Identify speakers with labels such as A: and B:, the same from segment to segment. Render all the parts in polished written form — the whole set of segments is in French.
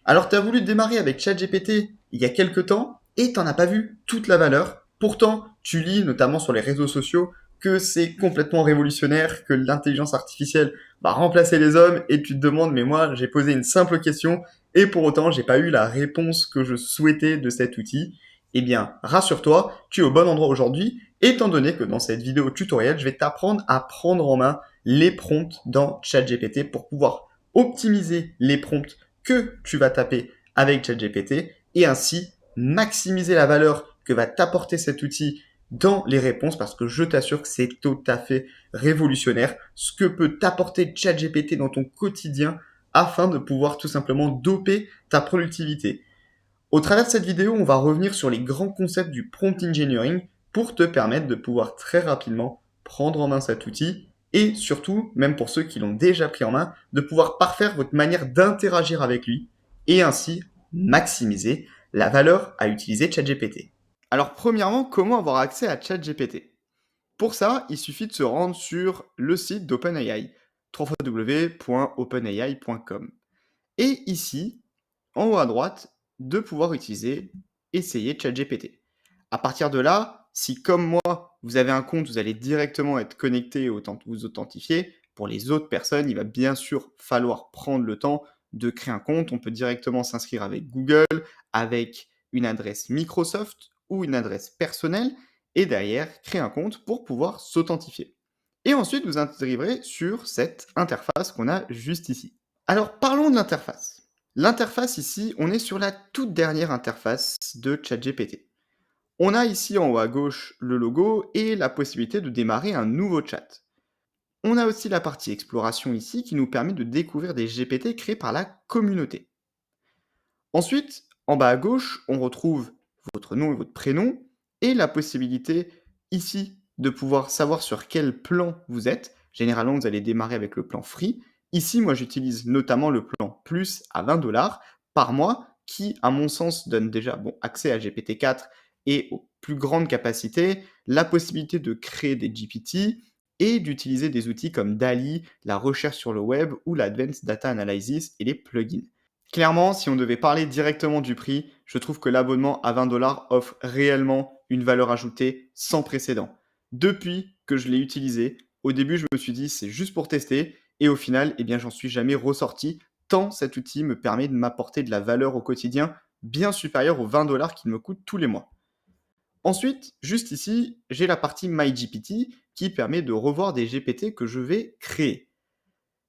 A: Alors, tu as voulu démarrer avec ChatGPT il y a quelques temps et t'en as pas vu toute la valeur. Pourtant, tu lis notamment sur les réseaux sociaux que c'est complètement révolutionnaire, que l'intelligence artificielle va remplacer les hommes et tu te demandes, mais moi, j'ai posé une simple question et pour autant, j'ai pas eu la réponse que je souhaitais de cet outil. Eh bien, rassure-toi, tu es au bon endroit aujourd'hui, étant donné que dans cette vidéo tutoriel, je vais t'apprendre à prendre en main les prompts dans ChatGPT pour pouvoir optimiser les prompts que tu vas taper avec ChatGPT et ainsi maximiser la valeur que va t'apporter cet outil dans les réponses parce que je t'assure que c'est tout à fait révolutionnaire ce que peut t'apporter ChatGPT dans ton quotidien afin de pouvoir tout simplement doper ta productivité. Au travers de cette vidéo, on va revenir sur les grands concepts du prompt engineering pour te permettre de pouvoir très rapidement prendre en main cet outil et surtout, même pour ceux qui l'ont déjà pris en main, de pouvoir parfaire votre manière d'interagir avec lui et ainsi maximiser la valeur à utiliser ChatGPT. Alors premièrement, comment avoir accès à ChatGPT? Pour ça, il suffit de se rendre sur le site d'OpenAI, www.openai.com. Et ici, en haut à droite, de pouvoir essayer ChatGPT. À partir de là, si comme moi, vous avez un compte, vous allez directement être connecté et vous authentifier. Pour les autres personnes, il va bien sûr falloir prendre le temps de créer un compte. On peut directement s'inscrire avec Google, avec une adresse Microsoft ou une adresse personnelle et derrière créer un compte pour pouvoir s'authentifier. Et ensuite, vous arriverez sur cette interface qu'on a juste ici. Alors parlons de l'interface. L'interface ici, on est sur la toute dernière interface de ChatGPT. On a ici en haut à gauche le logo et la possibilité de démarrer un nouveau chat. On a aussi la partie exploration ici qui nous permet de découvrir des GPT créés par la communauté. Ensuite, en bas à gauche, on retrouve votre nom et votre prénom et la possibilité ici de pouvoir savoir sur quel plan vous êtes. Généralement, vous allez démarrer avec le plan free. Ici, moi, j'utilise notamment le plan plus à 20 $ par mois qui, à mon sens, donne déjà accès à GPT-4 et aux plus grandes capacités, la possibilité de créer des GPT et d'utiliser des outils comme DALL-E, la recherche sur le web ou l'Advanced Data Analysis et les plugins. Clairement, si on devait parler directement du prix, je trouve que l'abonnement à 20 $ offre réellement une valeur ajoutée sans précédent. Depuis que je l'ai utilisé, au début, je me suis dit c'est juste pour tester et au final, eh bien, j'en suis jamais ressorti tant cet outil me permet de m'apporter de la valeur au quotidien bien supérieure aux 20 $ qu'il me coûte tous les mois. Ensuite, juste ici, j'ai la partie MyGPT qui permet de revoir des GPT que je vais créer.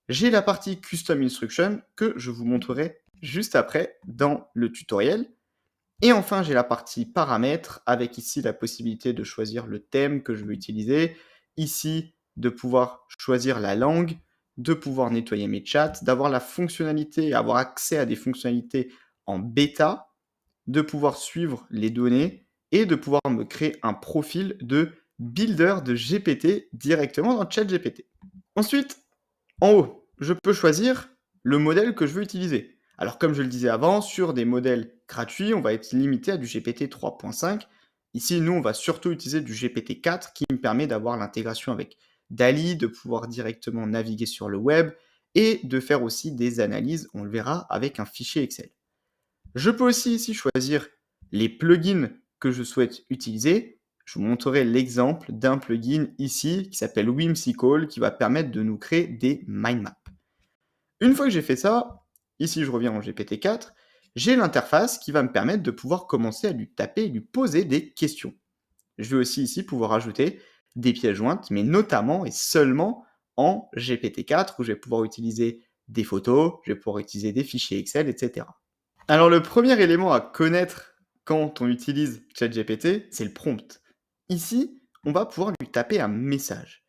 A: J'ai la partie Custom Instruction que je vous montrerai juste après dans le tutoriel. Et enfin, j'ai la partie paramètres avec ici la possibilité de choisir le thème que je veux utiliser, ici de pouvoir choisir la langue, de pouvoir nettoyer mes chats, d'avoir la fonctionnalité, avoir accès à des fonctionnalités en bêta, de pouvoir suivre les données et de pouvoir me créer un profil de builder de GPT directement dans ChatGPT. Ensuite, en haut, je peux choisir le modèle que je veux utiliser. Alors comme je le disais avant, sur des modèles gratuits, on va être limité à du GPT 3.5. Ici, nous, on va surtout utiliser du GPT 4 qui me permet d'avoir l'intégration avec DALL-E, de pouvoir directement naviguer sur le web et de faire aussi des analyses, on le verra, avec un fichier Excel. Je peux aussi ici choisir les plugins que je souhaite utiliser. Je vous montrerai l'exemple d'un plugin ici qui s'appelle Whimsical qui va permettre de nous créer des mind maps. Une fois que j'ai fait ça, ici je reviens en GPT-4, j'ai l'interface qui va me permettre de pouvoir commencer à lui taper et lui poser des questions. Je vais aussi ici pouvoir ajouter des pièces jointes, mais notamment et seulement en GPT-4 où je vais pouvoir utiliser des photos, je vais pouvoir utiliser des fichiers Excel, etc. Alors le premier élément à connaître quand on utilise ChatGPT, c'est le prompt. Ici, on va pouvoir lui taper un message.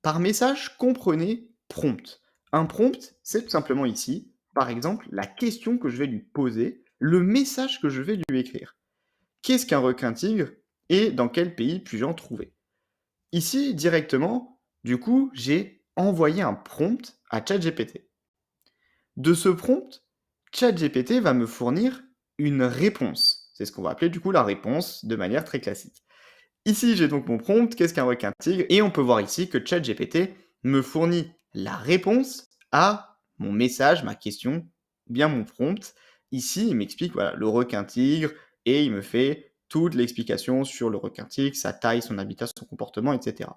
A: Par message, comprenez prompt. Un prompt, c'est tout simplement ici, par exemple, la question que je vais lui poser, le message que je vais lui écrire. Qu'est-ce qu'un requin-tigre et dans quel pays puis-je en trouver? Ici, directement, du coup, j'ai envoyé un prompt à ChatGPT. De ce prompt, ChatGPT va me fournir une réponse. C'est ce qu'on va appeler du coup la réponse de manière très classique. Ici, j'ai donc mon prompt, qu'est-ce qu'un requin-tigre? Et on peut voir ici que ChatGPT me fournit la réponse à mon message, ma question, ou bien mon prompt. Ici, il m'explique voilà, le requin-tigre et il me fait toute l'explication sur le requin-tigre, sa taille, son habitat, son comportement, etc.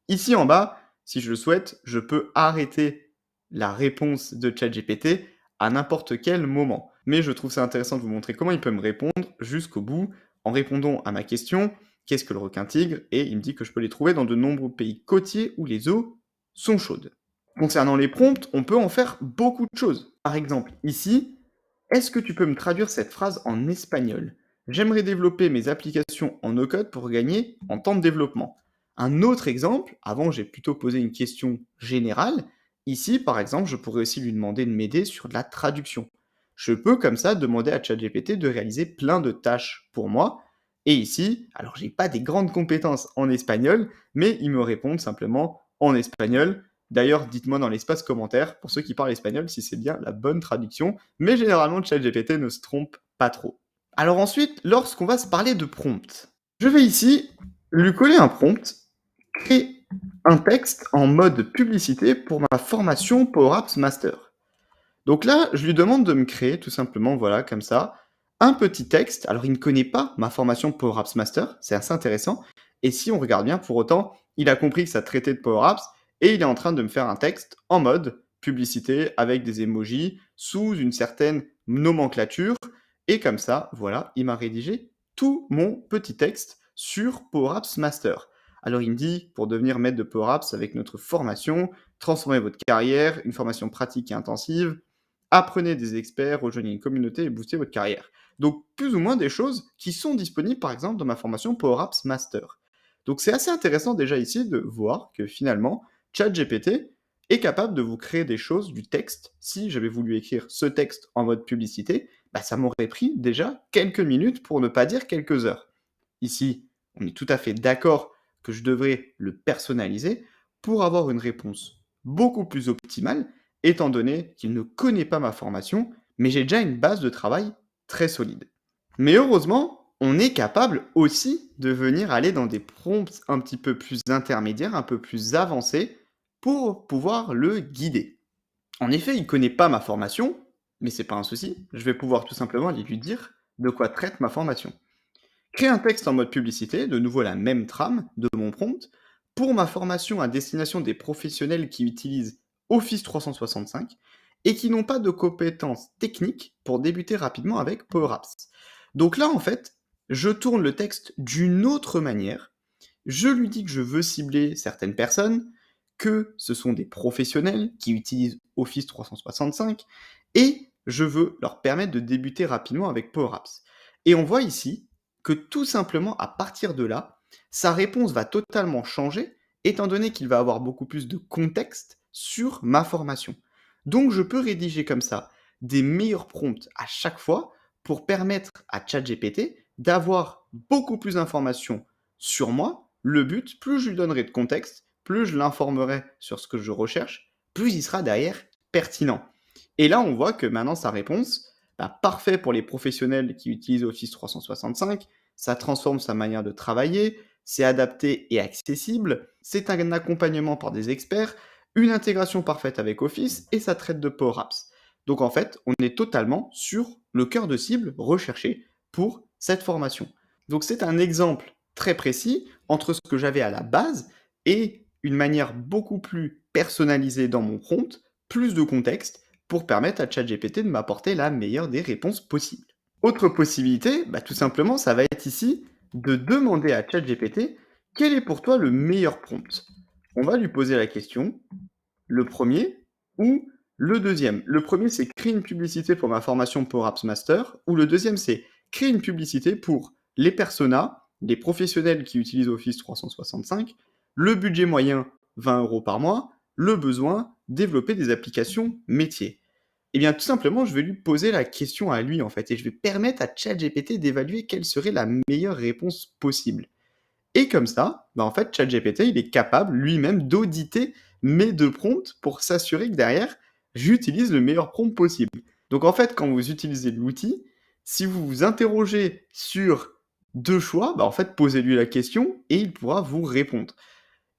A: Ici en bas, si je le souhaite, je peux arrêter la réponse de ChatGPT à n'importe quel moment. Mais je trouve ça intéressant de vous montrer comment il peut me répondre jusqu'au bout en répondant à ma question: qu'est-ce que le requin-tigre? Et il me dit que je peux les trouver dans de nombreux pays côtiers où les eaux sont chaudes. Concernant les prompts, on peut en faire beaucoup de choses. Par exemple, ici, est-ce que tu peux me traduire cette phrase en espagnol? J'aimerais développer mes applications en no-code pour gagner en temps de développement. Un autre exemple, avant j'ai plutôt posé une question générale. Ici, par exemple, je pourrais aussi lui demander de m'aider sur de la traduction. Je peux comme ça demander à ChatGPT de réaliser plein de tâches pour moi. Et ici, alors j'ai pas des grandes compétences en espagnol, mais il me répond simplement en espagnol. D'ailleurs, dites-moi dans l'espace commentaire, pour ceux qui parlent espagnol, si c'est bien la bonne traduction, mais généralement ChatGPT ne se trompe pas trop. Alors ensuite, lorsqu'on va se parler de prompt, je vais ici lui coller un prompt, créer un texte en mode publicité pour ma formation Power Apps Master. Donc là, je lui demande de me créer tout simplement, voilà, comme ça, un petit texte. Alors il ne connaît pas ma formation Power Apps Master, c'est assez intéressant. Et si on regarde bien, pour autant, il a compris que ça traitait de Power Apps et il est en train de me faire un texte en mode publicité avec des emojis sous une certaine nomenclature. Et comme ça, voilà, il m'a rédigé tout mon petit texte sur Power Apps Master. Alors il me dit, pour devenir maître de Power Apps avec notre formation, transformez votre carrière, une formation pratique et intensive, apprenez des experts, rejoignez une communauté et boostez votre carrière. Donc plus ou moins des choses qui sont disponibles par exemple dans ma formation Power Apps Master. Donc c'est assez intéressant déjà ici de voir que finalement ChatGPT est capable de vous créer des choses, du texte. Si j'avais voulu écrire ce texte en mode publicité, bah, ça m'aurait pris déjà quelques minutes pour ne pas dire quelques heures. Ici, on est tout à fait d'accord que je devrais le personnaliser pour avoir une réponse beaucoup plus optimale, étant donné qu'il ne connaît pas ma formation, mais j'ai déjà une base de travail très solide. Mais heureusement, on est capable aussi de venir aller dans des prompts un petit peu plus intermédiaires, un peu plus avancés, pour pouvoir le guider. En effet, il ne connaît pas ma formation, mais c'est pas un souci, je vais pouvoir tout simplement aller lui dire de quoi traite ma formation. Créer un texte en mode publicité, de nouveau la même trame de mon prompt, pour ma formation à destination des professionnels qui utilisent Office 365 et qui n'ont pas de compétences techniques pour débuter rapidement avec Power Apps. Donc là, en fait, je tourne le texte d'une autre manière. Je lui dis que je veux cibler certaines personnes, que ce sont des professionnels qui utilisent Office 365 et je veux leur permettre de débuter rapidement avec Power Apps. Et on voit ici que tout simplement à partir de là, sa réponse va totalement changer, étant donné qu'il va avoir beaucoup plus de contexte sur ma formation. Donc je peux rédiger comme ça des meilleurs prompts à chaque fois pour permettre à ChatGPT d'avoir beaucoup plus d'informations sur moi. Le but, plus je lui donnerai de contexte, plus je l'informerai sur ce que je recherche, plus il sera derrière pertinent. Et là, on voit que maintenant sa réponse, bah, parfait pour les professionnels qui utilisent Office 365, ça transforme sa manière de travailler, c'est adapté et accessible, c'est un accompagnement par des experts, une intégration parfaite avec Office et ça traite de Power Apps. Donc en fait, on est totalement sur le cœur de cible recherché pour cette formation. Donc c'est un exemple très précis entre ce que j'avais à la base et une manière beaucoup plus personnalisée dans mon prompt, plus de contexte, pour permettre à ChatGPT de m'apporter la meilleure des réponses possibles. Autre possibilité, bah, tout simplement, ça va être ici de demander à ChatGPT quel est pour toi le meilleur prompt. On va lui poser la question, le premier ou le deuxième. Le premier, c'est créer une publicité pour ma formation Power Apps Master, ou le deuxième, c'est créer une publicité pour les personas, les professionnels qui utilisent Office 365, le budget moyen 20 € par mois, le besoin développer des applications métiers. Eh bien, tout simplement, je vais lui poser la question à lui, en fait, et je vais permettre à ChatGPT d'évaluer quelle serait la meilleure réponse possible. Et comme ça, bah, en fait, ChatGPT, il est capable lui-même d'auditer mes deux prompts pour s'assurer que derrière, j'utilise le meilleur prompt possible. Donc en fait, quand vous utilisez l'outil, si vous vous interrogez sur deux choix, bah, en fait, posez-lui la question et il pourra vous répondre.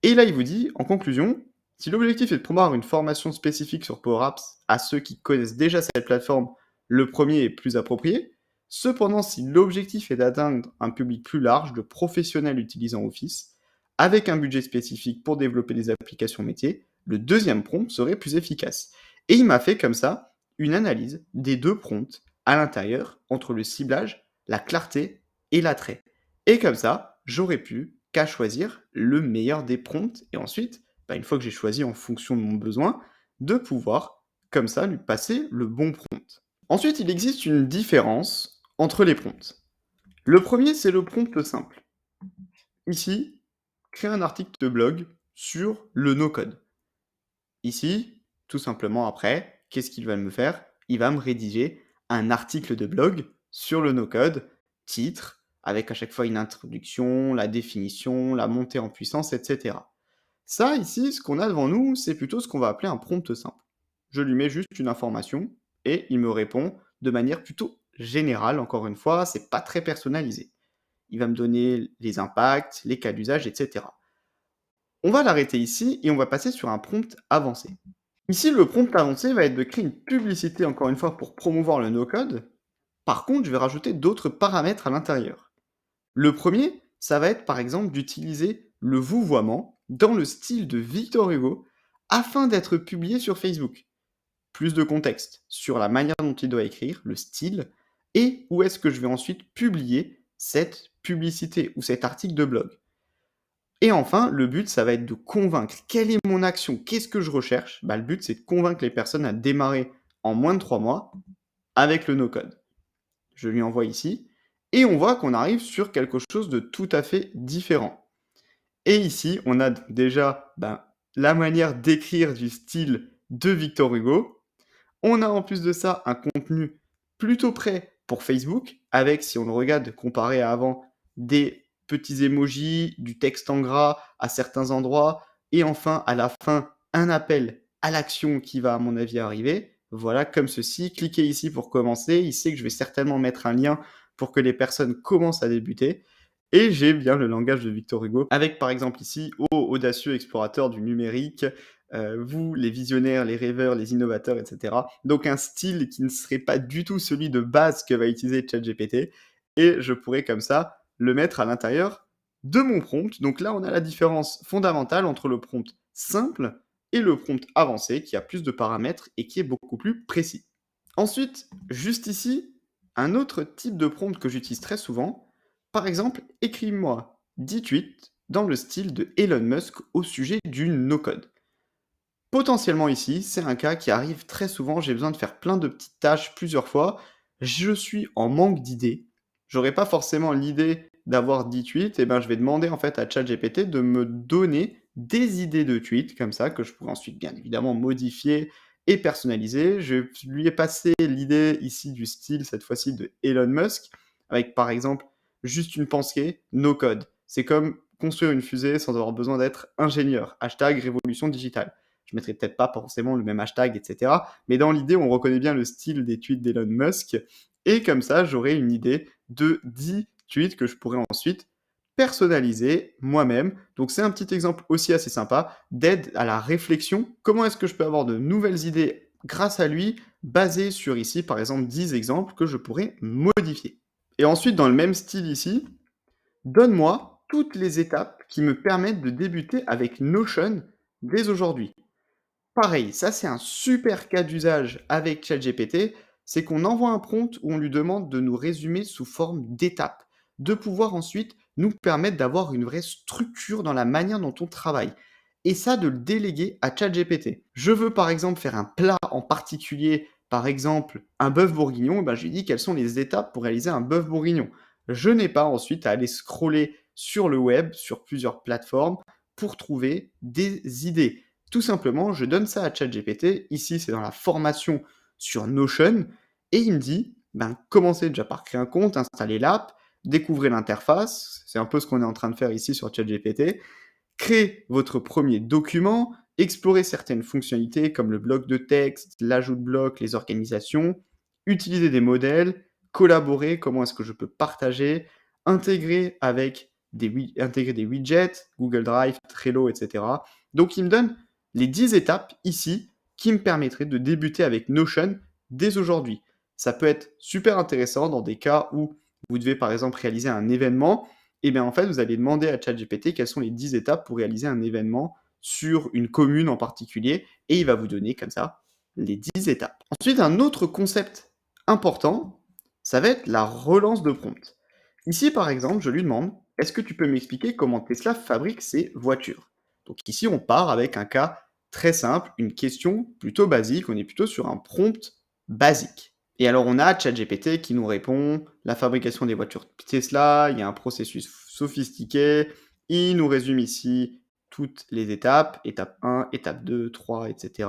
A: Et là, il vous dit, en conclusion, si l'objectif est de promouvoir une formation spécifique sur Power Apps à ceux qui connaissent déjà cette plateforme, Le premier est plus approprié. Cependant, si l'objectif est d'atteindre un public plus large de professionnels utilisant Office, avec un budget spécifique pour développer des applications métiers, le deuxième prompt serait plus efficace. Et il m'a fait comme ça une analyse des deux prompts à l'intérieur entre le ciblage, la clarté et l'attrait. Et comme ça, j'aurais pu qu'à choisir le meilleur des prompts et ensuite, une fois que j'ai choisi en fonction de mon besoin, de pouvoir comme ça lui passer le bon prompt. Ensuite, il existe une différence entre les prompts. Le premier, c'est le prompt simple. Ici, créer un article de blog sur le no-code. Ici, tout simplement après, qu'est-ce qu'il va me faire? Il va me rédiger un article de blog sur le no-code, titre, avec à chaque fois une introduction, la définition, la montée en puissance, etc. Ça, ici, ce qu'on a devant nous, c'est plutôt ce qu'on va appeler un prompt simple. Je lui mets juste une information et il me répond de manière plutôt générale, encore une fois, c'est pas très personnalisé. Il va me donner les impacts, les cas d'usage, etc. On va l'arrêter ici et on va passer sur un prompt avancé. Ici, le prompt avancé va être de créer une publicité, encore une fois, pour promouvoir le no-code. Par contre, je vais rajouter d'autres paramètres à l'intérieur. Le premier, ça va être par exemple d'utiliser le vouvoiement dans le style de Victor Hugo afin d'être publié sur Facebook. Plus de contexte sur la manière dont il doit écrire, le style, et où est-ce que je vais ensuite publier cette publicité ou cet article de blog. Et enfin, le but, ça va être de convaincre. Quelle est mon action? Qu'est-ce que je recherche? Le but, c'est de convaincre les personnes à démarrer en moins de 3 mois avec le no-code. Je lui envoie ici, et on voit qu'on arrive sur quelque chose de tout à fait différent. Et ici, on a déjà la manière d'écrire du style de Victor Hugo. On a en plus de ça un contenu plutôt prêt pour Facebook, avec, si on le regarde comparé à avant, des petits emojis, du texte en gras à certains endroits, et enfin, à la fin, un appel à l'action qui va, à mon avis, arriver. Voilà, comme ceci. Cliquez ici pour commencer. Il sait que je vais certainement mettre un lien pour que les personnes commencent à débuter. Et j'ai bien le langage de Victor Hugo, avec par exemple ici, ô audacieux explorateur du numérique, vous, les visionnaires, les rêveurs, les innovateurs, etc. Donc un style qui ne serait pas du tout celui de base que va utiliser ChatGPT. Et je pourrais comme ça le mettre à l'intérieur de mon prompt. Donc là, on a la différence fondamentale entre le prompt simple et le prompt avancé qui a plus de paramètres et qui est beaucoup plus précis. Ensuite, juste ici, un autre type de prompt que j'utilise très souvent, par exemple, écris-moi 10 tweets dans le style de Elon Musk au sujet du no-code. Potentiellement ici, c'est un cas qui arrive très souvent, j'ai besoin de faire plein de petites tâches plusieurs fois, je suis en manque d'idées, j'aurais pas forcément l'idée d'avoir 10 tweets, et je vais demander en fait à ChatGPT de me donner des idées de tweets comme ça, que je pourrais ensuite bien évidemment modifier et personnaliser. Je lui ai passé l'idée ici du style, cette fois-ci de Elon Musk, avec par exemple juste une pensée, no code. C'est comme construire une fusée sans avoir besoin d'être ingénieur. Hashtag révolution digitale. Je mettrai peut-être pas forcément le même hashtag, etc. Mais dans l'idée, on reconnaît bien le style des tweets d'Elon Musk. Et comme ça, j'aurai une idée de 10 tweets que je pourrais ensuite personnaliser moi-même. Donc c'est un petit exemple aussi assez sympa d'aide à la réflexion. Comment est-ce que je peux avoir de nouvelles idées grâce à lui, basées sur ici, par exemple, 10 exemples que je pourrais modifier. Et ensuite, dans le même style ici, donne-moi toutes les étapes qui me permettent de débuter avec Notion dès aujourd'hui. Pareil, ça c'est un super cas d'usage avec ChatGPT, c'est qu'on envoie un prompt où on lui demande de nous résumer sous forme d'étapes, de pouvoir ensuite nous permettre d'avoir une vraie structure dans la manière dont on travaille. Et ça, de le déléguer à ChatGPT. Je veux par exemple faire un plat en particulier, par exemple un bœuf bourguignon, je lui dis quelles sont les étapes pour réaliser un bœuf bourguignon. Je n'ai pas ensuite à aller scroller sur le web, sur plusieurs plateformes, pour trouver des idées. Tout simplement, je donne ça à ChatGPT. Ici, c'est dans la formation sur Notion. Et il me dit, commencez déjà par créer un compte, installer l'app, découvrez l'interface. C'est un peu ce qu'on est en train de faire ici sur ChatGPT. Créez votre premier document, explorez certaines fonctionnalités comme le bloc de texte, l'ajout de blocs, les organisations, utilisez des modèles, collaborer, comment est-ce que je peux partager, intégrer des widgets, Google Drive, Trello, etc. Donc il me donne les 10 étapes ici qui me permettraient de débuter avec Notion dès aujourd'hui. Ça peut être super intéressant dans des cas où vous devez par exemple réaliser un événement. Et bien en fait, vous allez demander à ChatGPT quelles sont les 10 étapes pour réaliser un événement sur une commune en particulier, et il va vous donner comme ça les 10 étapes. Ensuite, un autre concept important, ça va être la relance de prompt. Ici, par exemple, je lui demande, est-ce que tu peux m'expliquer comment Tesla fabrique ses voitures? Donc ici, on part avec un cas très simple, une question plutôt basique, on est plutôt sur un prompt basique. Et alors, on a ChatGPT qui nous répond, la fabrication des voitures Tesla, il y a un processus sophistiqué, il nous résume ici toutes les étapes, étape 1, étape 2, 3, etc.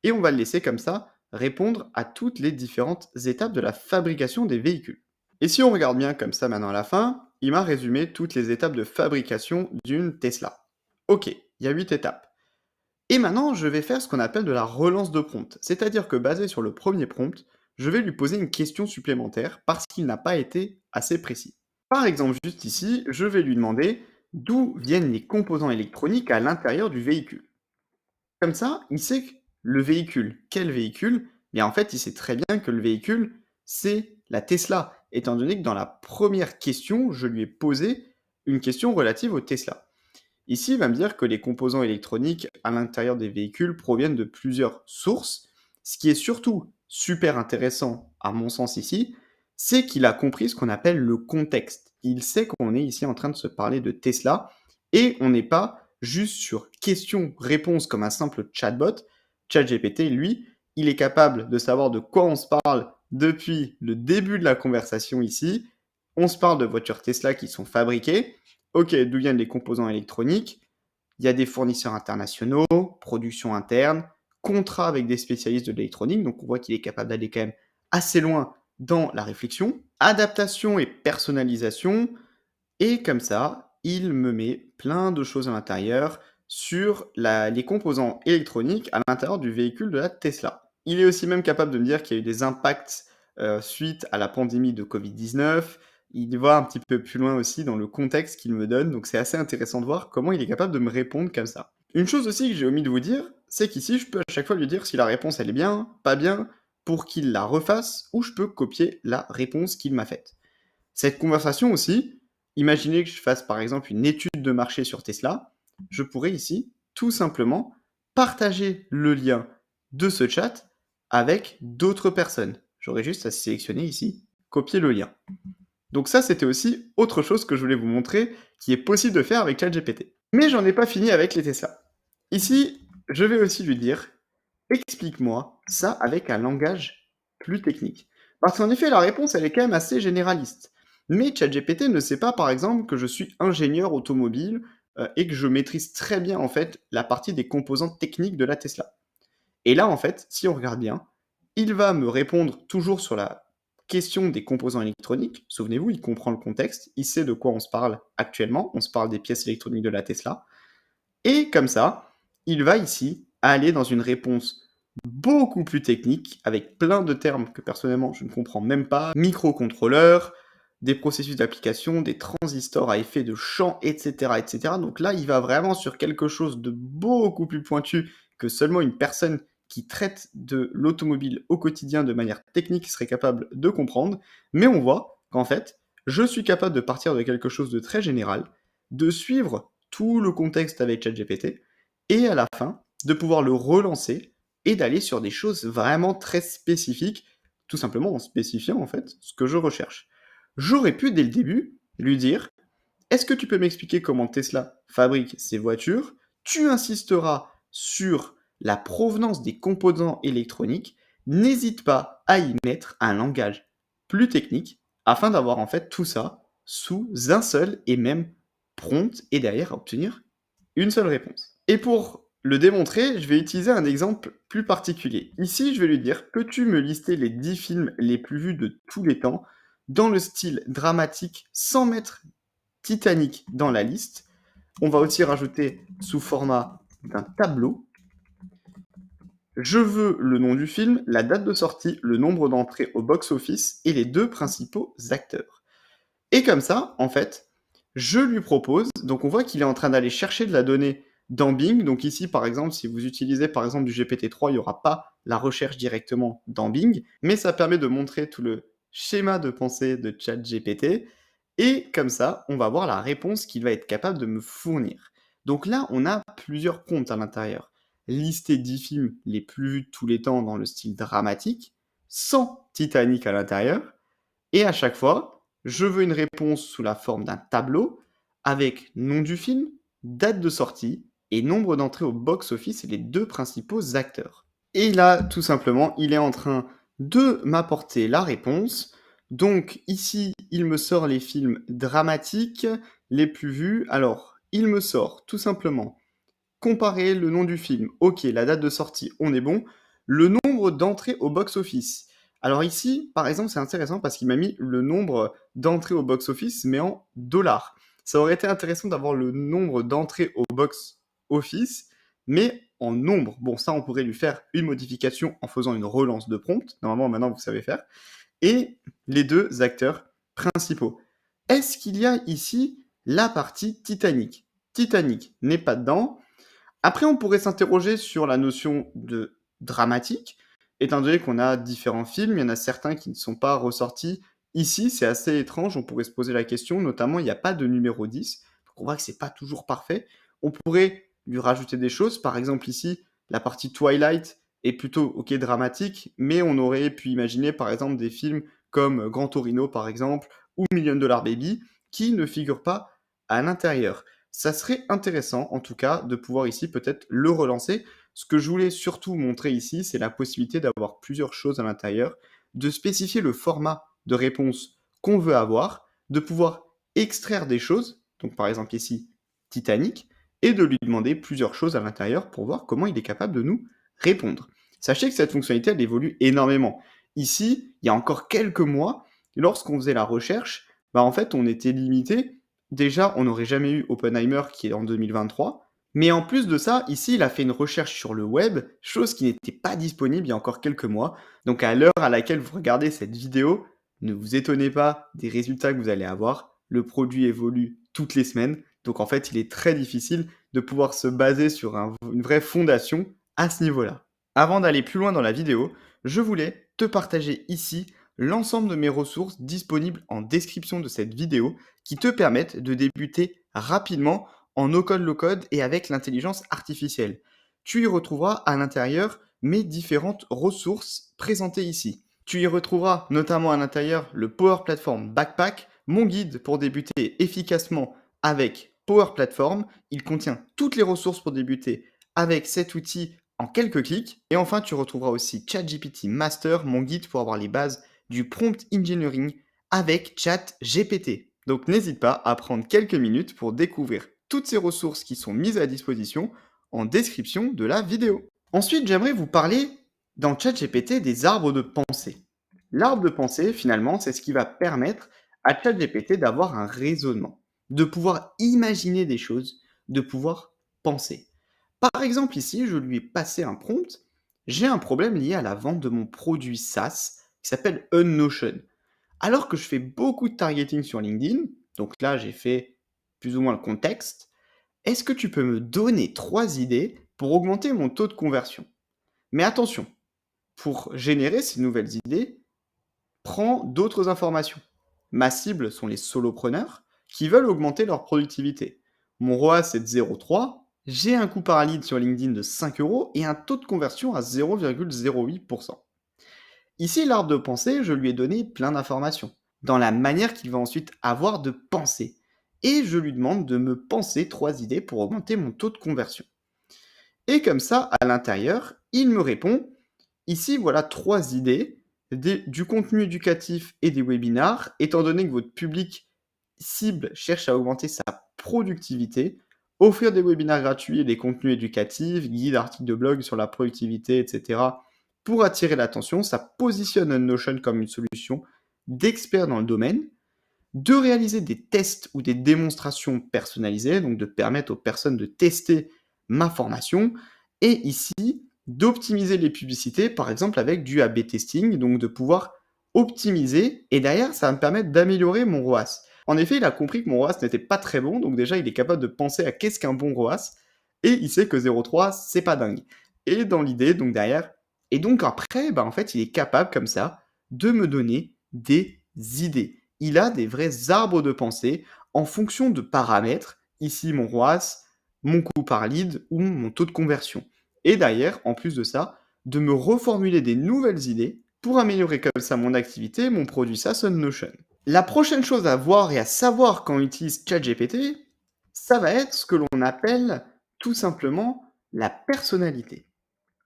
A: Et on va le laisser comme ça répondre à toutes les différentes étapes de la fabrication des véhicules. Et si on regarde bien comme ça maintenant à la fin, il m'a résumé toutes les étapes de fabrication d'une Tesla. Ok, il y a 8 étapes. Et maintenant, je vais faire ce qu'on appelle de la relance de prompt. C'est-à-dire que basé sur le premier prompt, je vais lui poser une question supplémentaire parce qu'il n'a pas été assez précis. Par exemple, juste ici, je vais lui demander d'où viennent les composants électroniques à l'intérieur du véhicule. Comme ça, il sait que le véhicule, quel véhicule? Bien en fait, il sait très bien que le véhicule, c'est la Tesla, étant donné que dans la première question, je lui ai posé une question relative au Tesla. Ici, il va me dire que les composants électroniques à l'intérieur des véhicules proviennent de plusieurs sources. Ce qui est surtout super intéressant, à mon sens ici, c'est qu'il a compris ce qu'on appelle le contexte. Il sait qu'on est ici en train de se parler de Tesla et on n'est pas juste sur question-réponse comme un simple chatbot. ChatGPT, lui, il est capable de savoir de quoi on se parle depuis le début de la conversation ici. On se parle de voitures Tesla qui sont fabriquées. Ok, d'où viennent les composants électroniques? Il y a des fournisseurs internationaux, production interne, contrat avec des spécialistes de l'électronique, donc on voit qu'il est capable d'aller quand même assez loin dans la réflexion, adaptation et personnalisation, et comme ça, il me met plein de choses à l'intérieur sur les composants électroniques à l'intérieur du véhicule de la Tesla. Il est aussi même capable de me dire qu'il y a eu des impacts suite à la pandémie de Covid-19. Il va un petit peu plus loin aussi dans le contexte qu'il me donne, donc c'est assez intéressant de voir comment il est capable de me répondre comme ça. Une chose aussi que j'ai omis de vous dire, c'est qu'ici, je peux à chaque fois lui dire si la réponse elle est bien, pas bien, pour qu'il la refasse, ou je peux copier la réponse qu'il m'a faite. Cette conversation aussi, imaginez que je fasse par exemple une étude de marché sur Tesla, je pourrais ici tout simplement partager le lien de ce chat avec d'autres personnes. J'aurais juste à sélectionner ici, copier le lien. Donc ça, c'était aussi autre chose que je voulais vous montrer qui est possible de faire avec ChatGPT. Mais j'en ai pas fini avec les Tesla. Ici, je vais aussi lui dire, explique-moi ça avec un langage plus technique. Parce qu'en effet, la réponse, elle est quand même assez généraliste. Mais ChatGPT ne sait pas, par exemple, que je suis ingénieur automobile et que je maîtrise très bien, en fait, la partie des composantes techniques de la Tesla. Et là, en fait, si on regarde bien, il va me répondre toujours sur la question des composants électroniques. Souvenez-vous, il comprend le contexte, il sait de quoi on se parle actuellement. On se parle des pièces électroniques de la Tesla. Et comme ça, il va ici aller dans une réponse beaucoup plus technique, avec plein de termes que personnellement je ne comprends même pas, microcontrôleurs, des processus d'application, des transistors à effet de champ, etc., etc. Donc là, il va vraiment sur quelque chose de beaucoup plus pointu que seulement une personne qui traite de l'automobile au quotidien de manière technique serait capable de comprendre. Mais on voit qu'en fait, je suis capable de partir de quelque chose de très général, de suivre tout le contexte avec ChatGPT, et à la fin, de pouvoir le relancer et d'aller sur des choses vraiment très spécifiques, tout simplement en spécifiant en fait ce que je recherche. J'aurais pu dès le début lui dire, est-ce que tu peux m'expliquer comment Tesla fabrique ses voitures? Tu insisteras sur la provenance des composants électroniques, n'hésite pas à y mettre un langage plus technique afin d'avoir en fait tout ça sous un seul et même prompt et derrière obtenir une seule réponse. Et pour le démontrer, je vais utiliser un exemple plus particulier. Ici, je vais lui dire, peux-tu me lister les 10 films les plus vus de tous les temps dans le style dramatique sans mettre Titanic dans la liste? On va aussi rajouter sous format d'un tableau. Je veux le nom du film, la date de sortie, le nombre d'entrées au box-office et les deux principaux acteurs. Et comme ça, en fait, je lui propose, donc on voit qu'il est en train d'aller chercher de la donnée dans Bing. Donc ici, par exemple, si vous utilisez par exemple du GPT-3, il n'y aura pas la recherche directement dans Bing, mais ça permet de montrer tout le schéma de pensée de ChatGPT, et comme ça, on va voir la réponse qu'il va être capable de me fournir. Donc là, on a plusieurs prompts à l'intérieur. Lister 10 films les plus vus de tous les temps dans le style dramatique, sans Titanic à l'intérieur, et à chaque fois, je veux une réponse sous la forme d'un tableau avec nom du film, date de sortie et nombre d'entrées au box-office et les deux principaux acteurs. Et là, tout simplement, il est en train de m'apporter la réponse. Donc ici, il me sort les films dramatiques les plus vus. Alors, il me sort tout simplement comparer le nom du film. Ok, la date de sortie, on est bon. Le nombre d'entrées au box-office. Alors ici, par exemple, c'est intéressant parce qu'il m'a mis le nombre d'entrées au box-office, mais en dollars. Ça aurait été intéressant d'avoir le nombre d'entrées au box-office, mais en nombre. Bon, ça, on pourrait lui faire une modification en faisant une relance de prompt. Normalement, maintenant, vous savez faire. Et les deux acteurs principaux. Est-ce qu'il y a ici la partie Titanic? Titanic n'est pas dedans. Après, on pourrait s'interroger sur la notion de dramatique, étant donné qu'on a différents films, il y en a certains qui ne sont pas ressortis. Ici, c'est assez étrange, on pourrait se poser la question, notamment il n'y a pas de numéro 10, donc on voit que c'est pas toujours parfait. On pourrait lui rajouter des choses, par exemple ici, la partie Twilight est plutôt ok dramatique, mais on aurait pu imaginer par exemple des films comme Grand Torino par exemple, ou Million Dollar Baby, qui ne figurent pas à l'intérieur. Ça serait intéressant, en tout cas, de pouvoir ici peut-être le relancer. Ce que je voulais surtout montrer ici, c'est la possibilité d'avoir plusieurs choses à l'intérieur, de spécifier le format de réponse qu'on veut avoir, de pouvoir extraire des choses, donc par exemple ici, Titanic, et de lui demander plusieurs choses à l'intérieur pour voir comment il est capable de nous répondre. Sachez que cette fonctionnalité, elle évolue énormément. Ici, il y a encore quelques mois, lorsqu'on faisait la recherche, en fait, on était limité. Déjà, on n'aurait jamais eu Oppenheimer qui est en 2023. Mais en plus de ça, ici, il a fait une recherche sur le web, chose qui n'était pas disponible il y a encore quelques mois. Donc à l'heure à laquelle vous regardez cette vidéo, ne vous étonnez pas des résultats que vous allez avoir. Le produit évolue toutes les semaines. Donc en fait, il est très difficile de pouvoir se baser sur une vraie fondation à ce niveau-là. Avant d'aller plus loin dans la vidéo, je voulais te partager ici l'ensemble de mes ressources disponibles en description de cette vidéo qui te permettent de débuter rapidement en no-code, low-code et avec l'intelligence artificielle. Tu y retrouveras à l'intérieur mes différentes ressources présentées ici. Tu y retrouveras notamment à l'intérieur le Power Platform Backpack, mon guide pour débuter efficacement avec Power Platform. Il contient toutes les ressources pour débuter avec cet outil en quelques clics. Et enfin, tu retrouveras aussi ChatGPT Master, mon guide pour avoir les bases du prompt engineering avec ChatGPT. Donc n'hésite pas à prendre quelques minutes pour découvrir toutes ces ressources qui sont mises à disposition en description de la vidéo. Ensuite, j'aimerais vous parler dans ChatGPT des arbres de pensée. L'arbre de pensée, finalement, c'est ce qui va permettre à ChatGPT d'avoir un raisonnement, de pouvoir imaginer des choses, de pouvoir penser. Par exemple, ici, je lui ai passé un prompt. J'ai un problème lié à la vente de mon produit SaaS qui s'appelle Unnotion. Alors que je fais beaucoup de targeting sur LinkedIn, donc là, j'ai fait plus ou moins le contexte, est-ce que tu peux me donner 3 idées pour augmenter mon taux de conversion? Mais attention, pour générer ces nouvelles idées, prends d'autres informations. Ma cible sont les solopreneurs qui veulent augmenter leur productivité. Mon ROAS est de 0,3, j'ai un coût par lead sur LinkedIn de 5 euros et un taux de conversion à 0,08%. Ici, l'arbre de pensée, je lui ai donné plein d'informations dans la manière qu'il va ensuite avoir de penser. Et je lui demande de me penser 3 idées pour augmenter mon taux de conversion. Et comme ça, à l'intérieur, il me répond, ici, voilà 3 idées du contenu éducatif et des webinars, étant donné que votre public cible cherche à augmenter sa productivité, offrir des webinars gratuits et des contenus éducatifs, guides, articles de blog sur la productivité, etc. Pour attirer l'attention, ça positionne Notion comme une solution d'experts dans le domaine, de réaliser des tests ou des démonstrations personnalisées, donc de permettre aux personnes de tester ma formation, et ici, d'optimiser les publicités, par exemple avec du A/B testing, donc de pouvoir optimiser, et derrière, ça va me permettre d'améliorer mon ROAS. En effet, il a compris que mon ROAS n'était pas très bon, donc déjà, il est capable de penser à qu'est-ce qu'un bon ROAS, et il sait que 0,3, c'est pas dingue. Et dans l'idée, donc derrière, et donc après, en fait, il est capable comme ça de me donner des idées. Il a des vrais arbres de pensée en fonction de paramètres, ici mon ROAS, mon coût par lead ou mon taux de conversion. Et derrière, en plus de ça, de me reformuler des nouvelles idées pour améliorer comme ça mon activité, mon produit SaaS on Notion. La prochaine chose à voir et à savoir quand on utilise ChatGPT, ça va être ce que l'on appelle tout simplement la personnalité.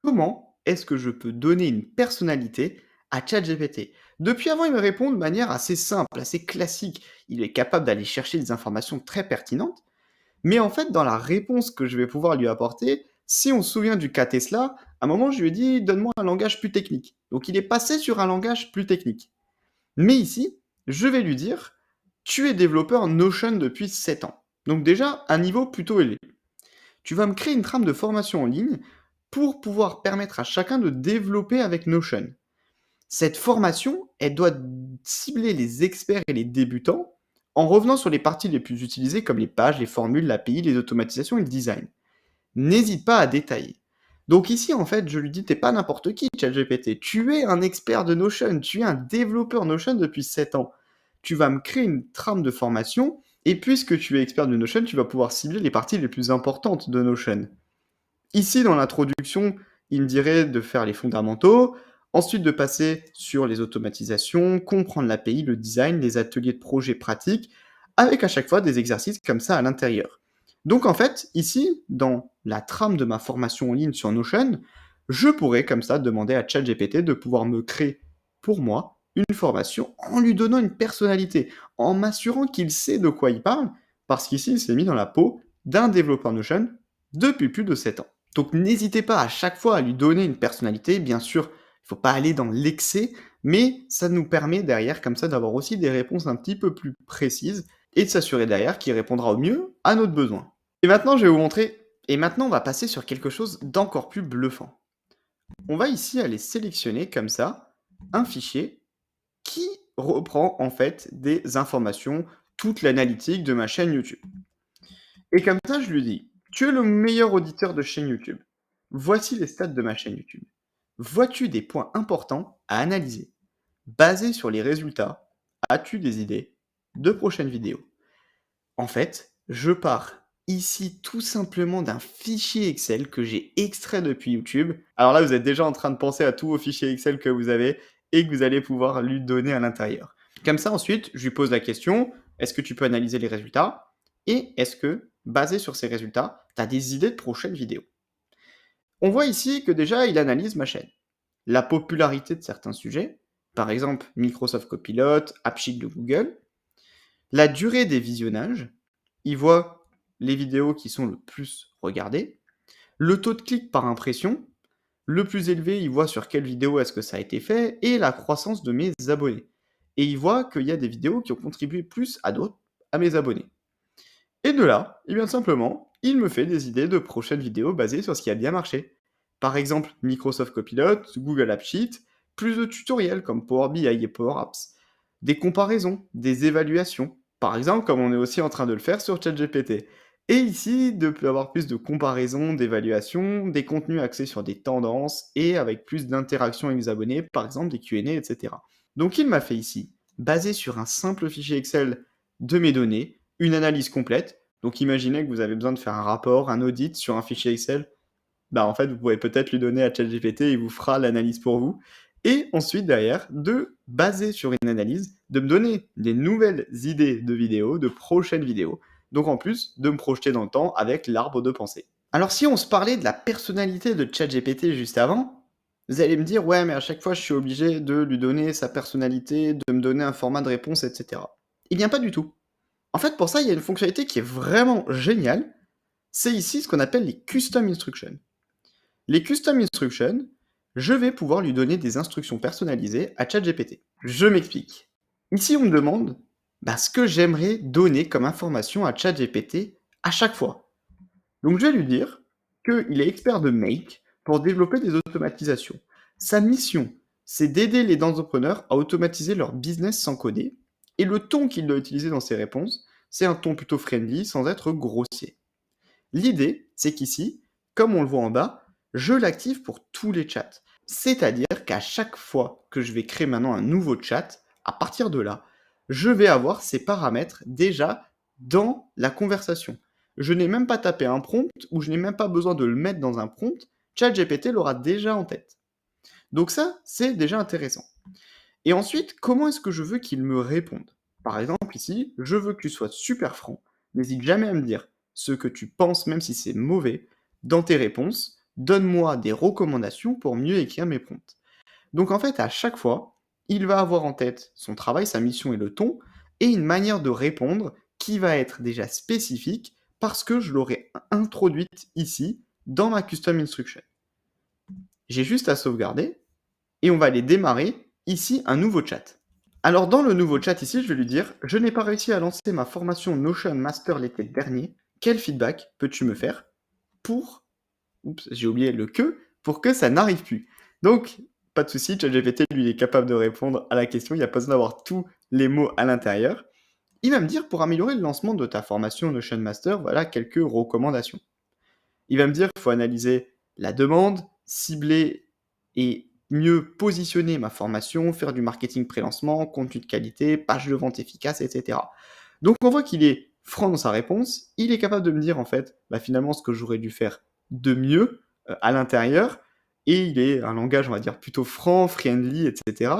A: Comment est-ce que je peux donner une personnalité à ChatGPT? Depuis avant, il me répond de manière assez simple, assez classique. Il est capable d'aller chercher des informations très pertinentes, mais en fait, dans la réponse que je vais pouvoir lui apporter, si on se souvient du cas Tesla, à un moment, je lui ai dit, donne-moi un langage plus technique. Donc, il est passé sur un langage plus technique. Mais ici, je vais lui dire, tu es développeur Notion depuis 7 ans. Donc déjà, un niveau plutôt élevé. Tu vas me créer une trame de formation en ligne pour pouvoir permettre à chacun de développer avec Notion. Cette formation, elle doit cibler les experts et les débutants en revenant sur les parties les plus utilisées comme les pages, les formules, l'API, les automatisations et le design. N'hésite pas à détailler. Donc ici, en fait, je lui dis, t'es pas n'importe qui, ChatGPT. Tu es un expert de Notion, tu es un développeur Notion depuis 7 ans. Tu vas me créer une trame de formation, et puisque tu es expert de Notion, tu vas pouvoir cibler les parties les plus importantes de Notion. Ici, dans l'introduction, il me dirait de faire les fondamentaux, ensuite de passer sur les automatisations, comprendre l'API, le design, les ateliers de projet pratiques, avec à chaque fois des exercices comme ça à l'intérieur. Donc en fait, ici, dans la trame de ma formation en ligne sur Notion, je pourrais comme ça demander à ChatGPT de pouvoir me créer pour moi une formation en lui donnant une personnalité, en m'assurant qu'il sait de quoi il parle, parce qu'ici, il s'est mis dans la peau d'un développeur Notion depuis plus de 7 ans. Donc n'hésitez pas à chaque fois à lui donner une personnalité. Bien sûr, il ne faut pas aller dans l'excès, mais ça nous permet derrière comme ça d'avoir aussi des réponses un petit peu plus précises et de s'assurer derrière qu'il répondra au mieux à notre besoin. Et maintenant, je vais vous montrer, et maintenant on va passer sur quelque chose d'encore plus bluffant. On va ici aller sélectionner comme ça un fichier qui reprend en fait des informations, toute l'analytique de ma chaîne YouTube. Et comme ça, je lui dis, tu es le meilleur auditeur de chaîne YouTube. Voici les stats de ma chaîne YouTube. Vois-tu des points importants à analyser? Basés sur les résultats, as-tu des idées de prochaines vidéos? En fait, je pars ici tout simplement d'un fichier Excel que j'ai extrait depuis YouTube. Alors là, vous êtes déjà en train de penser à tous vos fichiers Excel que vous avez et que vous allez pouvoir lui donner à l'intérieur. Comme ça, ensuite, je lui pose la question, est-ce que tu peux analyser les résultats? Et est-ce que, basé sur ces résultats, tu as des idées de prochaines vidéos? On voit ici que déjà, il analyse ma chaîne. La popularité de certains sujets, par exemple Microsoft Copilot, AppSheet de Google, la durée des visionnages, il voit les vidéos qui sont le plus regardées, le taux de clic par impression, le plus élevé, il voit sur quelle vidéo est-ce que ça a été fait, et la croissance de mes abonnés. Et il voit qu'il y a des vidéos qui ont contribué plus à d'autres, à mes abonnés. Et de là, eh bien simplement, il me fait des idées de prochaines vidéos basées sur ce qui a bien marché. Par exemple, Microsoft Copilot, Google Apps Sheet, plus de tutoriels comme Power BI et Power Apps, des comparaisons, des évaluations, par exemple comme on est aussi en train de le faire sur ChatGPT. Et ici, de avoir plus de comparaisons, d'évaluations, des contenus axés sur des tendances et avec plus d'interaction avec les abonnés, par exemple des Q&A, etc. Donc il m'a fait ici, basé sur un simple fichier Excel de mes données, une analyse complète. Donc imaginez que vous avez besoin de faire un rapport, un audit sur un fichier Excel. En fait, vous pouvez peut-être lui donner à ChatGPT et il vous fera l'analyse pour vous. Et ensuite, derrière, de baser sur une analyse, de me donner des nouvelles idées de vidéos, de prochaines vidéos. Donc en plus, de me projeter dans le temps avec l'arbre de pensée. Alors si on se parlait de la personnalité de ChatGPT juste avant, vous allez me dire, ouais, mais à chaque fois, je suis obligé de lui donner sa personnalité, de me donner un format de réponse, etc. Eh bien, pas du tout. En fait, pour ça, il y a une fonctionnalité qui est vraiment géniale. C'est ici ce qu'on appelle les Custom Instructions. Les Custom Instructions, je vais pouvoir lui donner des instructions personnalisées à ChatGPT. Je m'explique. Ici, on me demande ce que j'aimerais donner comme information à ChatGPT à chaque fois. Donc, je vais lui dire qu'il est expert de Make pour développer des automatisations. Sa mission, c'est d'aider les entrepreneurs à automatiser leur business sans coder. Et le ton qu'il doit utiliser dans ses réponses, c'est un ton plutôt friendly sans être grossier. L'idée, c'est qu'ici, comme on le voit en bas, je l'active pour tous les chats. C'est-à-dire qu'à chaque fois que je vais créer maintenant un nouveau chat, à partir de là, je vais avoir ces paramètres déjà dans la conversation. Je n'ai même pas tapé un prompt ou je n'ai même pas besoin de le mettre dans un prompt. ChatGPT l'aura déjà en tête. Donc ça, c'est déjà intéressant. Et ensuite, comment est-ce que je veux qu'il me réponde? Par exemple, ici, je veux que tu sois super franc. N'hésite jamais à me dire ce que tu penses, même si c'est mauvais, dans tes réponses. Donne-moi des recommandations pour mieux écrire mes prompts. Donc en fait, à chaque fois, il va avoir en tête son travail, sa mission et le ton, et une manière de répondre qui va être déjà spécifique parce que je l'aurai introduite ici dans ma custom instruction. J'ai juste à sauvegarder et on va aller démarrer ici un nouveau chat. Alors dans le nouveau chat ici, je vais lui dire « Je n'ai pas réussi à lancer ma formation Notion Master l'été dernier. Quel feedback peux-tu me faire pour... » Oups, j'ai oublié le « que » pour que ça n'arrive plus. Donc, pas de souci, ChatGPT, lui, il est capable de répondre à la question. Il n'y a pas besoin d'avoir tous les mots à l'intérieur. Il va me dire, pour améliorer le lancement de ta formation Notion Master, voilà quelques recommandations. Il va me dire qu'il faut analyser la demande, cibler et mieux positionner ma formation, faire du marketing pré-lancement, contenu de qualité, page de vente efficace, etc. Donc on voit qu'il est franc dans sa réponse, il est capable de me dire en fait finalement ce que j'aurais dû faire de mieux à l'intérieur, et il est un langage on va dire plutôt franc, friendly, etc.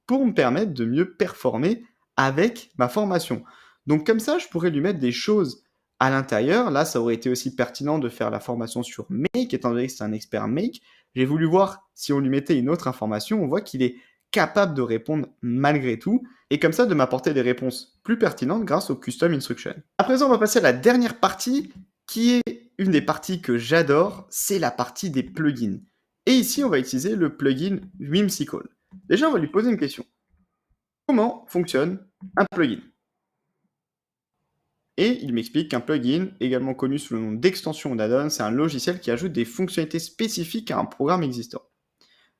A: pour me permettre de mieux performer avec ma formation. Donc comme ça, je pourrais lui mettre des choses à l'intérieur. Là, ça aurait été aussi pertinent de faire la formation sur Make, étant donné que c'est un expert Make. J'ai voulu voir si on lui mettait une autre information. On voit qu'il est capable de répondre malgré tout, et comme ça de m'apporter des réponses plus pertinentes grâce au Custom Instruction. À présent, on va passer à la dernière partie, qui est une des parties que j'adore, c'est la partie des plugins. Et ici, on va utiliser le plugin Whimsical. Déjà, on va lui poser une question. Comment fonctionne un plugin? Et il m'explique qu'un plugin, également connu sous le nom d'extension ou d'add-on, c'est un logiciel qui ajoute des fonctionnalités spécifiques à un programme existant.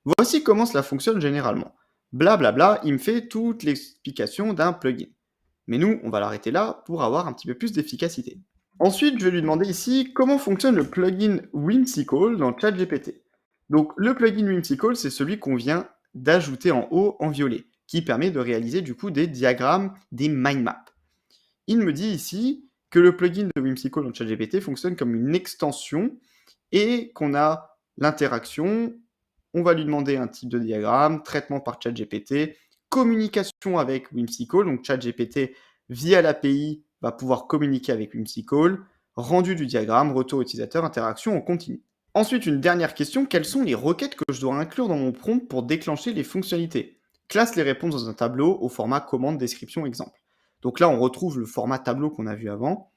A: Voici comment cela fonctionne généralement. Blablabla, il me fait toute l'explication d'un plugin. Mais nous, on va l'arrêter là pour avoir un petit peu plus d'efficacité. Ensuite, je vais lui demander ici comment fonctionne le plugin Whimsical dans ChatGPT. Donc le plugin Whimsical, c'est celui qu'on vient d'ajouter en haut en violet, qui permet de réaliser du coup des diagrammes, des mind maps. Il me dit ici que le plugin de Whimsical dans ChatGPT fonctionne comme une extension et qu'on a l'interaction. On va lui demander un type de diagramme, traitement par ChatGPT, communication avec Whimsical. Donc ChatGPT, via l'API, va pouvoir communiquer avec Whimsical, rendu du diagramme, retour utilisateur, interaction en continu. Ensuite, une dernière question, quelles sont les requêtes que je dois inclure dans mon prompt pour déclencher les fonctionnalités? Classe les réponses dans un tableau au format commande, description, exemple. Donc là, on retrouve le format tableau qu'on a vu avant.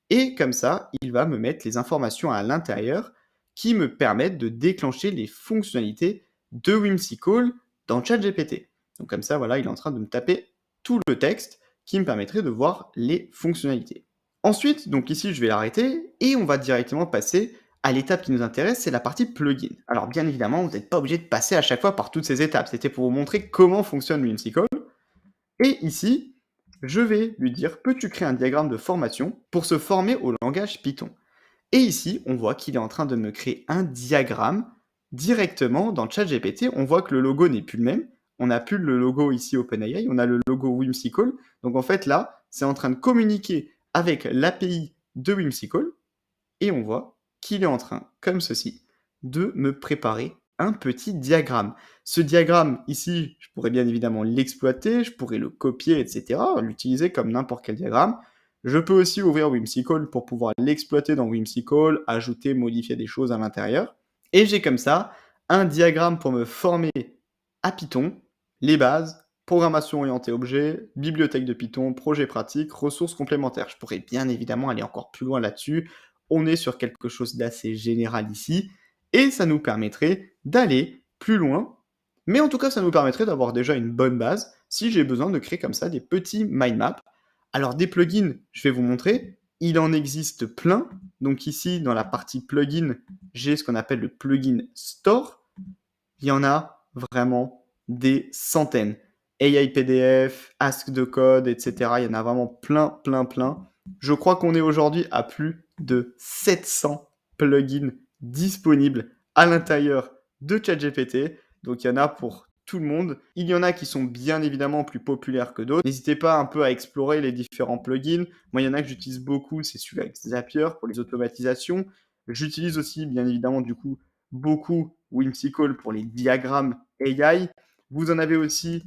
A: Et comme ça, il va me mettre les informations à l'intérieur qui me permettent de déclencher les fonctionnalités de Whimsical dans ChatGPT. Donc comme ça, voilà, il est en train de me taper tout le texte qui me permettrait de voir les fonctionnalités. Ensuite, donc ici, je vais l'arrêter et on va directement passer à l'étape qui nous intéresse, c'est la partie plugin. Alors bien évidemment, vous n'êtes pas obligé de passer à chaque fois par toutes ces étapes. C'était pour vous montrer comment fonctionne Whimsical. Et ici, je vais lui dire, peux-tu créer un diagramme de formation pour se former au langage Python? Et ici, on voit qu'il est en train de me créer un diagramme directement dans ChatGPT. On voit que le logo n'est plus le même. On n'a plus le logo ici OpenAI, on a le logo Whimsical. Donc en fait là, c'est en train de communiquer avec l'API de Whimsical. Et on voit qu'il est en train, comme ceci, de me préparer un petit diagramme. Ce diagramme, ici, je pourrais bien évidemment l'exploiter, je pourrais le copier, etc., l'utiliser comme n'importe quel diagramme. Je peux aussi ouvrir Whimsical pour pouvoir l'exploiter dans Whimsical, ajouter, modifier des choses à l'intérieur. Et j'ai comme ça un diagramme pour me former à Python, les bases, programmation orientée objet, bibliothèque de Python, projet pratique, ressources complémentaires. Je pourrais bien évidemment aller encore plus loin là-dessus. On est sur quelque chose d'assez général ici, et ça nous permettrait d'aller plus loin, mais en tout cas ça nous permettrait d'avoir déjà une bonne base si j'ai besoin de créer comme ça des petits mind maps. Alors des plugins, je vais vous montrer, il en existe plein. Donc ici dans la partie plugin, j'ai ce qu'on appelle le plugin store. Il y en a vraiment des centaines. AI PDF, Ask de code, etc. Il y en a vraiment plein, plein, plein. Je crois qu'on est aujourd'hui à plus de 700 plugins disponibles à l'intérieur de ChatGPT. Donc il y en a pour tout le monde. Il y en a qui sont bien évidemment plus populaires que d'autres. N'hésitez pas un peu à explorer les différents plugins. Moi, il y en a que j'utilise beaucoup, c'est celui avec Zapier pour les automatisations. J'utilise aussi, bien évidemment, du coup, beaucoup Whimsical pour les diagrammes AI. Vous en avez aussi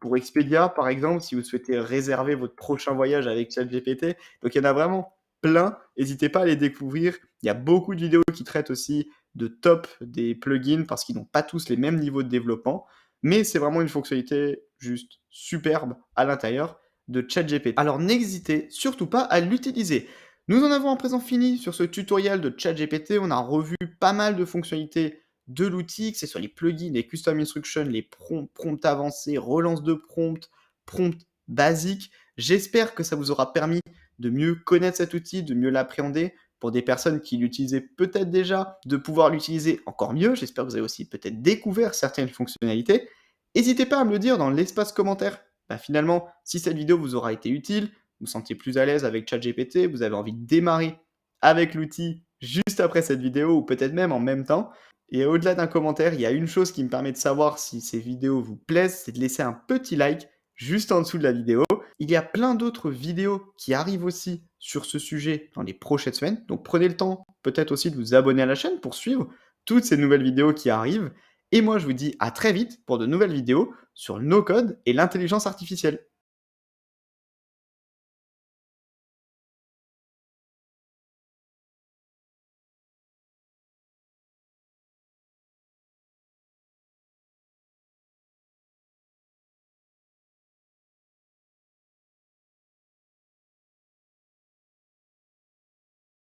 A: pour Expedia, par exemple, si vous souhaitez réserver votre prochain voyage avec ChatGPT. Donc, il y en a vraiment plein. N'hésitez pas à les découvrir. Il y a beaucoup de vidéos qui traitent aussi de top des plugins parce qu'ils n'ont pas tous les mêmes niveaux de développement. Mais c'est vraiment une fonctionnalité juste superbe à l'intérieur de ChatGPT. Alors, n'hésitez surtout pas à l'utiliser. Nous en avons à présent fini sur ce tutoriel de ChatGPT. On a revu pas mal de fonctionnalités de l'outil, que ce soit les plugins, les custom instructions, les prompts avancés, relance de prompts basiques. J'espère que ça vous aura permis de mieux connaître cet outil, de mieux l'appréhender pour des personnes qui l'utilisaient peut-être déjà, de pouvoir l'utiliser encore mieux. J'espère que vous avez aussi peut-être découvert certaines fonctionnalités. N'hésitez pas à me le dire dans l'espace commentaire. Finalement, si cette vidéo vous aura été utile, vous vous sentez plus à l'aise avec ChatGPT, vous avez envie de démarrer avec l'outil juste après cette vidéo ou peut-être même en même temps. Et au-delà d'un commentaire, il y a une chose qui me permet de savoir si ces vidéos vous plaisent, c'est de laisser un petit like juste en dessous de la vidéo. Il y a plein d'autres vidéos qui arrivent aussi sur ce sujet dans les prochaines semaines. Donc prenez le temps peut-être aussi de vous abonner à la chaîne pour suivre toutes ces nouvelles vidéos qui arrivent. Et moi, je vous dis à très vite pour de nouvelles vidéos sur le no-code et l'intelligence artificielle.